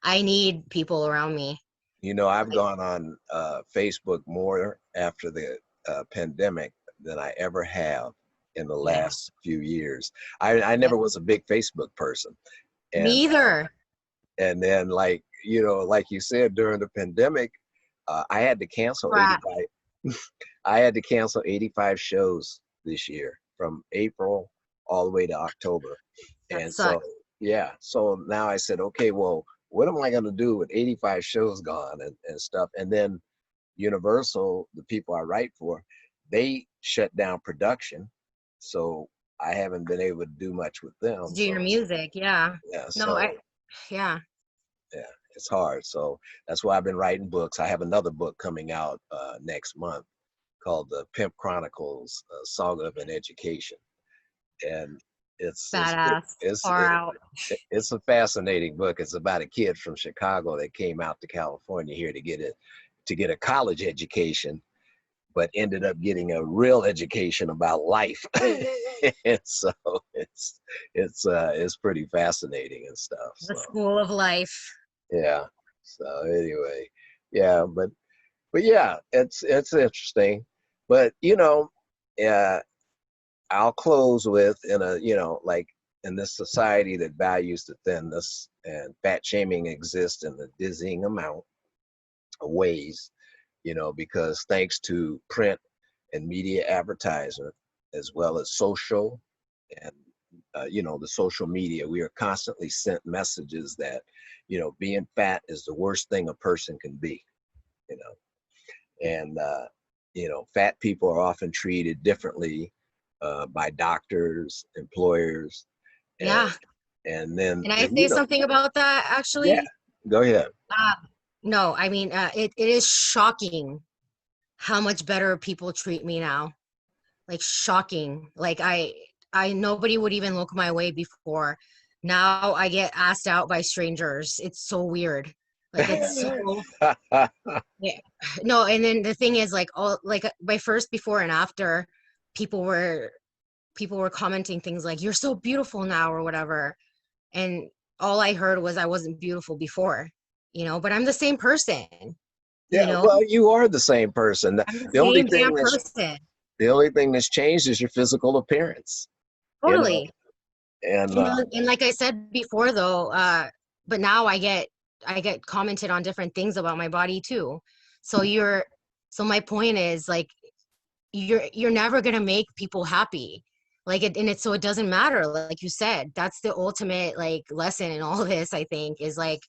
I need people around me. I've Like, gone on Facebook more after the pandemic than I ever have in the yeah. last few years. I Yep. never was a big Facebook person, Me and either. then like you said, during the pandemic, I had to cancel Crap. 85. I had to cancel 85 shows this year from April all the way to October. That And so, sucks. yeah, so now I said, okay, well, what am I going to do with 85 shows gone and stuff? And then Universal, the people I write for, they shut down production. So I haven't been able to do much with them. Do your So, music. Yeah. yeah, No, yeah. yeah, it's hard. So that's why I've been writing books. I have another book coming out next month called The Pimp Chronicles, Saga of an Education. And it's it's Badass. it's Far out. it's a fascinating book. It's about a kid from Chicago that came out to California here to get a college education, but ended up getting a real education about life. And so it's pretty fascinating and stuff. The So school of life. yeah. So anyway, yeah, but yeah, it's interesting. But uh, I'll close with, like, in this society that values the thinness, and fat shaming exists in a dizzying amount of ways, because thanks to print and media advertisement, as well as social and the social media. We are constantly sent messages that being fat is the worst thing a person can be. You know, and fat people are often treated differently by doctors, employers, and Yeah. then Can I say something about that yeah, actually? go ahead. Uh, no, I mean, it is shocking how much better people treat me now. Like shocking. Like nobody would even look my way before. Now I get asked out by strangers. It's so weird. Like it's so yeah. No, and then the thing is like all like my first before and after people were people were commenting things like you're so beautiful now or whatever. And all I heard was I wasn't beautiful before, but I'm the same person, you Yeah, know? well, you are the same person. I'm the The only same thing damn that's person. the only thing that's changed is your physical appearance. You know, Totally. and And like I said before though, but now I get commented on different things about my body too. So so my point is like you're never gonna make people happy. Like so it doesn't matter, like you said. That's the ultimate like lesson in all this, I think, is like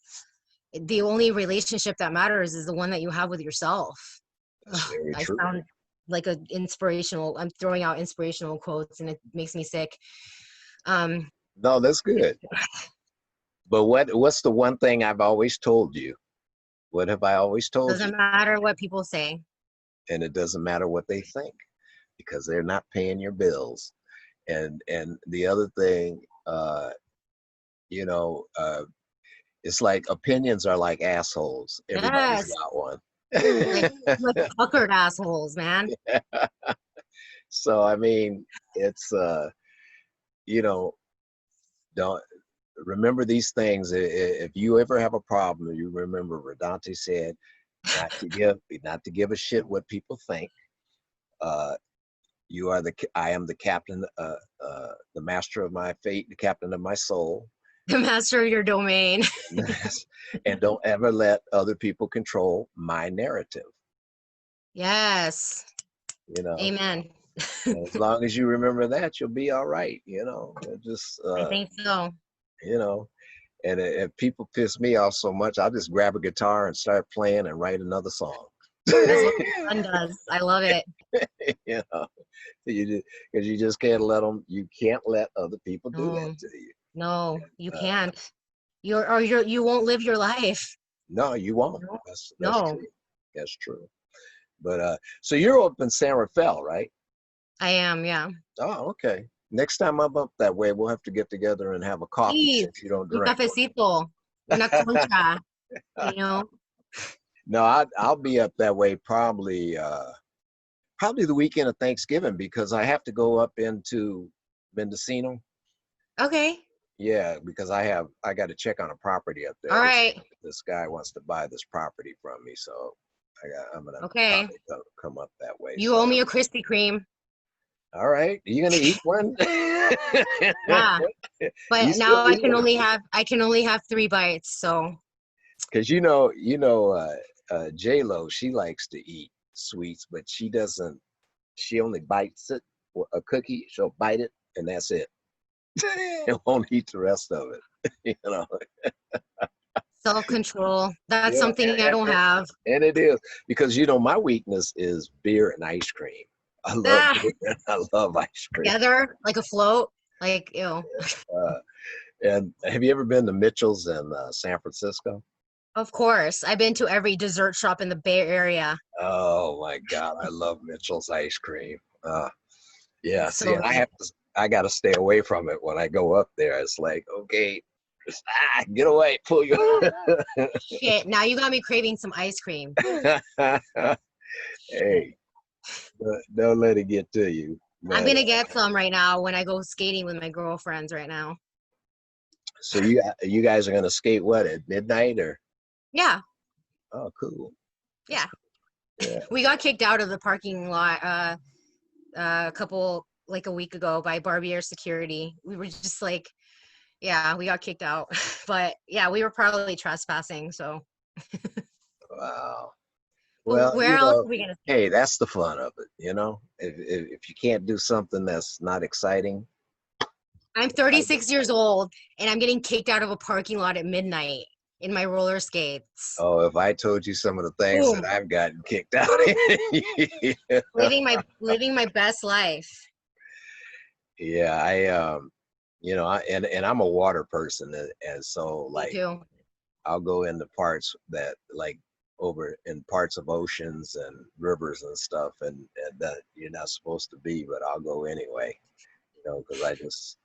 the only relationship that matters is the one that you have with yourself. that's Ugh, very I true. sound like I'm throwing out inspirational quotes and it makes me sick. Um, No, that's good. But what's the one thing I've always told you? What have I always told you? doesn't matter what people say. And it doesn't matter what they think because they're not paying your bills. And the other thing, you know, uh, it's like opinions are like assholes. Everybody's Yes, got one. like with puckered assholes, man. So I mean, it's you know, don't remember these things. If you ever have a problem, you remember RaDante said not to give a shit what people think. Uh, I am the captain, the master of my fate, the captain of my soul. The master of your domain. And don't ever let other people control my narrative. Yes. You know, Amen. and as long as you remember that, you'll be all right. Just I think so. you know. And if people piss me off so much, I'll just grab a guitar and start playing and write another song. That's what my son does. I love it. you know, because you just can't let them. You can't let other people do that No, to you. no, you Uh, can't. You won't live your life. no, you won't. No, That's no, true. That's true. But so you're up in San Rafael, right? I am. Yeah. Oh, okay. Next time I'm up that way, we'll have to get together and have a coffee Please, since you don't un drink. cafecito, una concha. You know. No, I'll be up that way probably the weekend of Thanksgiving because I have to go up into Mendocino. Okay. Yeah, because I got to check on a property up there. All This right. this guy wants to buy this property from me, so I'm gonna Okay. probably come up that way. You owe So me a Krispy Kreme. all right, are you gonna eat one? Yeah. You But still now eat one? I can only have 3 bites. So Because J Lo, she likes to eat sweets, but she doesn't. She only bites it. A cookie, she'll bite it, and that's it. It won't eat the rest of it. you know. self-control. That's Yeah, something I don't have. and it is because my weakness is beer and ice cream. I love Ah, beer. I love ice cream. together like a float. Like ew. Uh, and have you ever been to Mitchell's in San Francisco? Of course, I've been to every dessert shop in the Bay Area. Oh my God, I love Mitchell's ice cream. Yeah, It's see, so and good. I got to stay away from it when I go up there. It's like, okay, get away, pull you. Shit, now you got me craving some ice cream. Shit. Hey, don't let it get to you. I'm But gonna get some right now when I go skating with my girlfriends right now. so you guys are gonna skate what at midnight or? Yeah, Oh, cool. yeah. Yeah. We got kicked out of the parking lot a couple like a week ago by Barbier security. We were just like, yeah, we got kicked out. But yeah, we were probably trespassing, so Wow. Well, Where else are we gonna see hey, him? that's the fun of it, if you can't do something that's not exciting, I'm I 36 years old and I'm getting kicked out of a parking lot at midnight in my roller skates. oh, if I told you some of the things that Boom. I've gotten kicked out in. Living my best life. Yeah, and I'm a water person, and so Me like too. I'll go into parts that like over in parts of oceans and rivers and stuff, and that you're not supposed to be, but I'll go anyway, because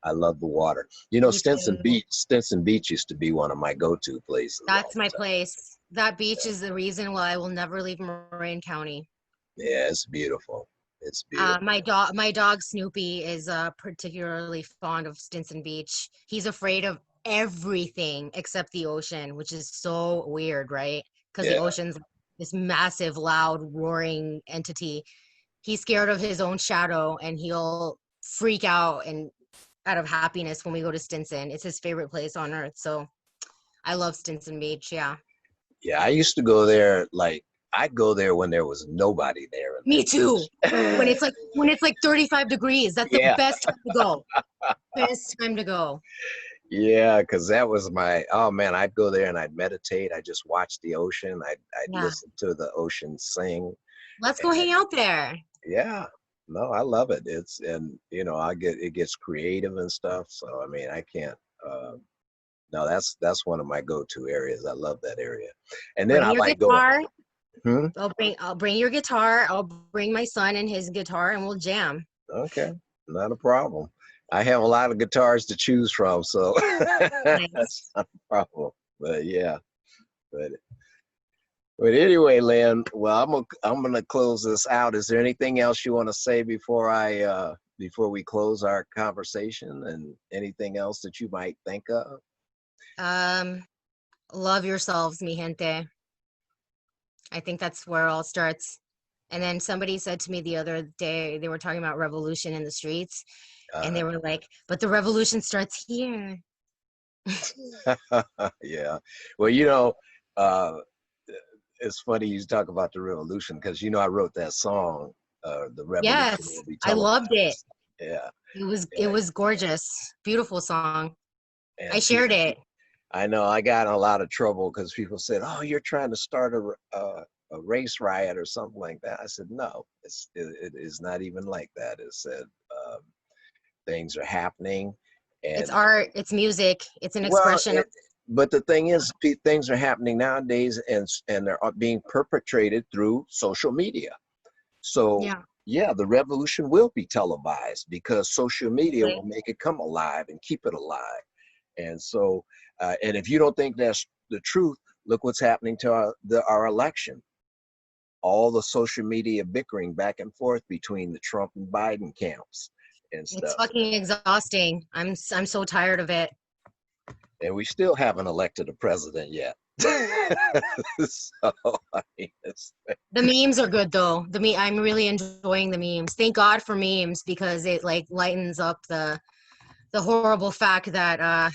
I love the water. Me too. Stinson Beach used to be one of my go-to places all That's my the time. place. That beach is the reason why I will never leave Moraine County. Yeah, it's beautiful. It's beautiful. My dog Snoopy is particularly fond of Stinson Beach. He's afraid of everything except the ocean, which is so weird, right? Because the Yeah, ocean's this massive, loud, roaring entity. He's scared of his own shadow, and he'll freak out and out of happiness when we go to Stinson. It's his favorite place on earth. So I love Stinson Beach. Yeah, yeah. I used to go there. Like I'd go there when there was nobody there in me too. When that it's like when it's like 35 degrees, that's the yeah, best time to go. Best time to go. yeah, because that was my, oh man, I'd go there and I'd meditate. I just watch the ocean. I'd Yeah. listen to the ocean sing. Let's go And hang out there. yeah, no, I love it. And it gets creative and stuff. So I mean, I can't. No, that's one of my go-to areas. I love that area. And then Bring I your like going. guitar. Hmm? I'll bring your guitar. I'll bring my son and his guitar and we'll jam. Okay, not a problem. I have a lot of guitars to choose from, so Nice. that's not a problem. But yeah, but anyway, Lynn. Well, I'm gonna close this out. Is there anything else you want to say before we close our conversation, and anything else that you might think of? Um, love yourselves, mi gente. I think that's where it all starts. And then somebody said to me the other day, they were talking about revolution in the streets, and they Uh, were like, but the revolution starts here. yeah. Well, uh, it's funny you talk about the revolution because I wrote that song, "The Revolution Yes, Will Be I loved it. Televised." Yeah, It yeah, was gorgeous. Beautiful song. I and shared it. I know I got in a lot of trouble because people said, "Oh, you're trying to start a race riot or something like that." I said, "No, it is not even like that." It said um, things are happening, It's and art, it's music, it's an well, expression of, but the thing is, things are happening nowadays, and they're being perpetrated through social media. So yeah, yeah, the revolution will be televised because social media will exactly. make it come alive and keep it alive. And so, and if you don't think that's the truth, look what's happening to our election. All the social media bickering back and forth between the Trump and Biden camps and It's stuff. fucking exhausting. I'm so tired of it. And we still haven't elected a president yet. So, I mean, The memes are good though. I'm really enjoying the memes. Thank God for memes because it like lightens up the horrible fact that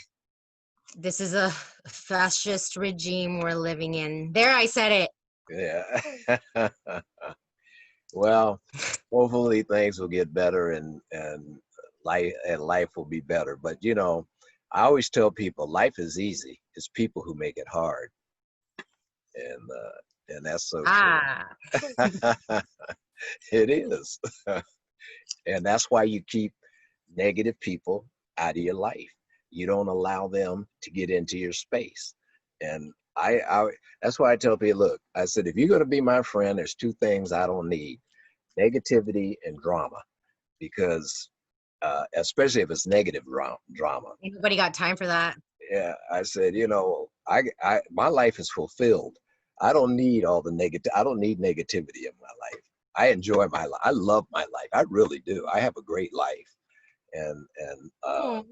this is a fascist regime we're living in. There, I said it. yeah. Well, hopefully things will get better and life will be better. But I always tell people life is easy. It's people who make it hard, and that's so true. Ah, It is, and that's why you keep negative people out of your life. You don't allow them to get into your space, and I that's why I tell people, look, I said if you're going to be my friend, there's two things I don't need: negativity and drama, because especially if it's negative drama. anybody got time for that? Yeah, I said, my life is fulfilled. I don't need all the negative. I don't need negativity in my life. I enjoy my life. I love my life. I really do. I have a great life, and Oh,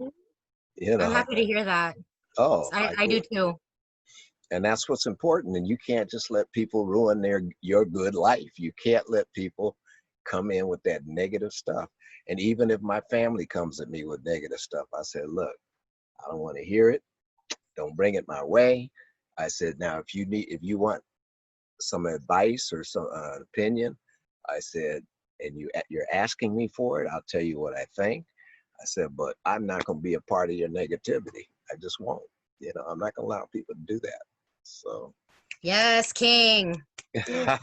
you I'm know, happy to hear that. oh, I do too. and that's what's important. And you can't just let people ruin your good life. You can't let people come in with that negative stuff. And even if my family comes at me with negative stuff, I said, look, I don't want to hear it. Don't bring it my way. I said, now if you want some advice or some opinion, I said, and you're asking me for it, I'll tell you what I think. I said, but I'm not going to be a part of your negativity. I just won't. You know, I'm not going to allow people to do that. So. Yes, King. Yes,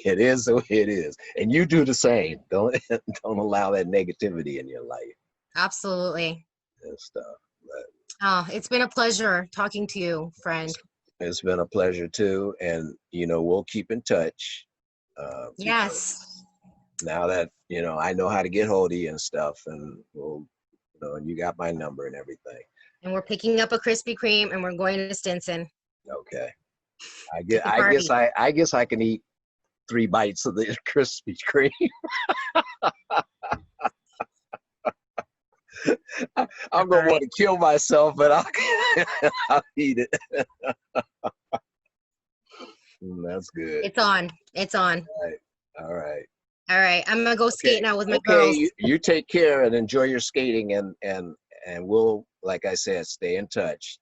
it is the way it is, and you do the same. Don't don't allow that negativity in your life Absolutely. and stuff. But Oh, it's been a pleasure talking to you, friend. it's been a pleasure too, and you know we'll keep in touch Yes. because now that you know I know how to get hold of you and stuff, and we'll you know, and you got my number and everything. And we're picking up a Krispy Kreme and we're going to Stinson Okay, to the party. I guess I can eat 3 bites of the Krispy Kreme. I'm gonna All want to kill myself, but I'll eat it. That's good. It's on. It's on. All right. All right. All right. I'm gonna go skate Okay. now with my Okay. girls. You take care and enjoy your skating, and we'll, like I said, stay in touch.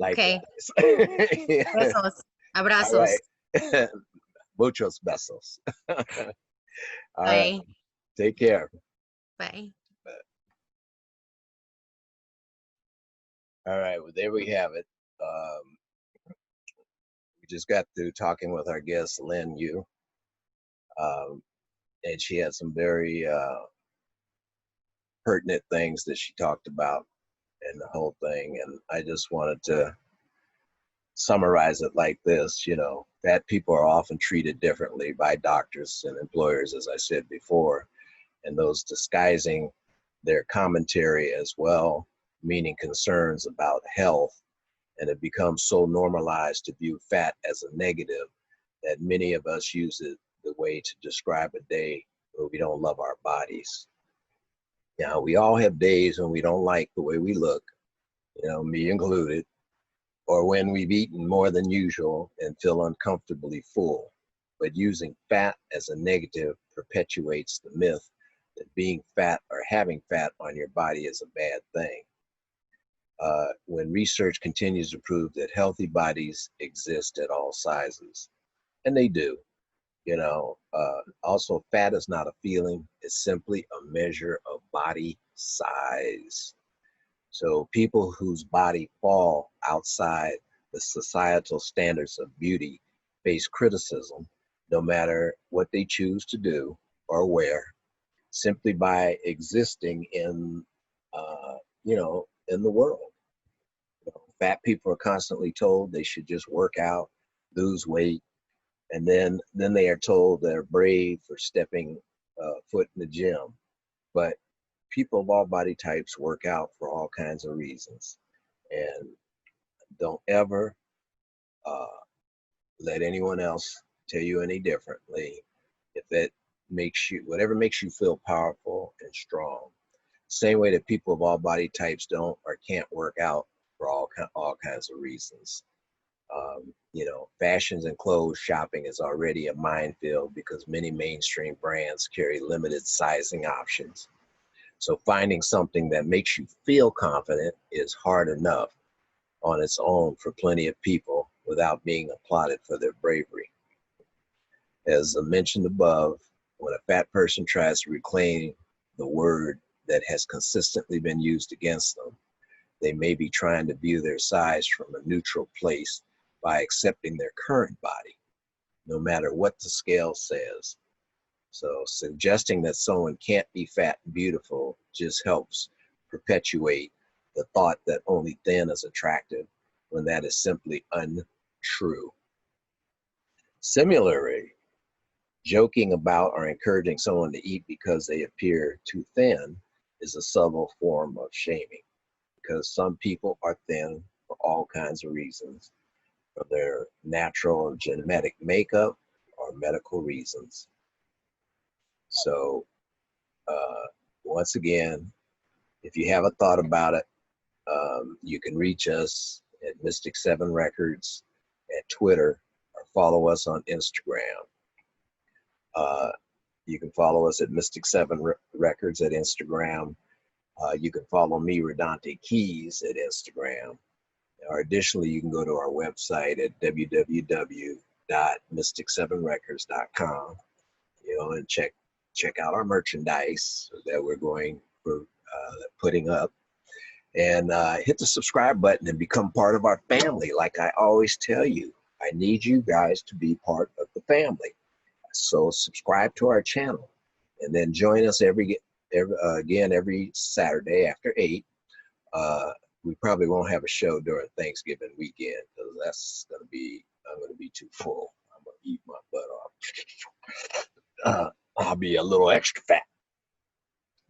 Okay. Likewise. Besos. All Abrazos. right. Muchos besos. All right. Bye. Take care. Bye. All right. Well, there we have it. We just got through talking with our guest, Lynn Yu. And she had some very pertinent things that she talked about and the whole thing. And I just wanted to summarize it like this, you know, fat people are often treated differently by doctors and employers, as I said before, and those disguising their commentary as well, meaning concerns about health. And it becomes so normalized to view fat as a negative that many of us use it the way to describe a day where we don't love our bodies. Now, we all have days when we don't like the way we look, you know, me included, or when we've eaten more than usual and feel uncomfortably full. But using fat as a negative perpetuates the myth that being fat or having fat on your body is a bad thing. When research continues to prove that healthy bodies exist at all sizes, and they do, you know, also fat is not a feeling, it's simply a measure of body size. So people whose body fall outside the societal standards of beauty face criticism no matter what they choose to do or wear, simply by existing in, you know, in the world. You know, fat people are constantly told they should just work out, lose weight, and then they are told they're brave for stepping foot in the gym. But people of all body types work out for all kinds of reasons, and don't ever uh, let anyone else tell you any differently. If that makes you, whatever makes you feel powerful and strong. Same way that people of all body types don't or can't work out for all kinds of reasons. You know, fashions and clothes shopping is already a minefield because many mainstream brands carry limited sizing options. So finding something that makes you feel confident is hard enough on its own for plenty of people without being applauded for their bravery. As I mentioned above, when a fat person tries to reclaim the word that has consistently been used against them, they may be trying to view their size from a neutral place by accepting their current body, no matter what the scale says. So suggesting that someone can't be fat and beautiful just helps perpetuate the thought that only thin is attractive when that is simply untrue. Similarly, joking about or encouraging someone to eat because they appear too thin is a subtle form of shaming because some people are thin for all kinds of reasons, for their natural or genetic makeup or medical reasons. So once again, if you have a thought about it, you can reach us at Mystic Seven Records at Twitter or follow us on Instagram. You can follow us at Mystic Seven Records at Instagram. You can follow me, RaDante Keys, at Instagram. Or additionally, you can go to our website at www.mystic7records.com, and check out our merchandise that we're putting up, and hit the subscribe button and become part of our family. Like I always tell you, I need you guys to be part of the family. So subscribe to our channel, and then join us every Saturday after 8. We probably won't have a show during Thanksgiving weekend because I'm going to be too full. I'm going to eat my butt off. I'll be a little extra fat.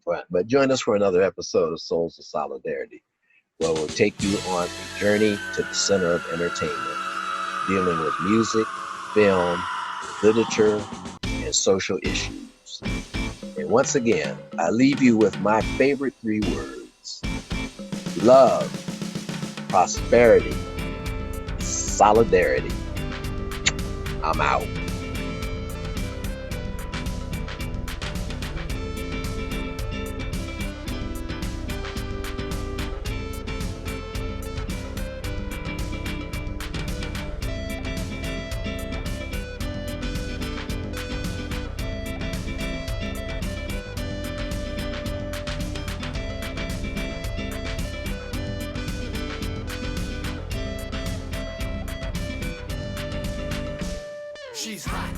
But join us for another episode of Souls of Solidarity, where we'll take you on a journey to the center of entertainment, dealing with music, film, literature, and social issues. And once again, I leave you with my favorite 3 words: love, prosperity, solidarity. I'm out. She's hot.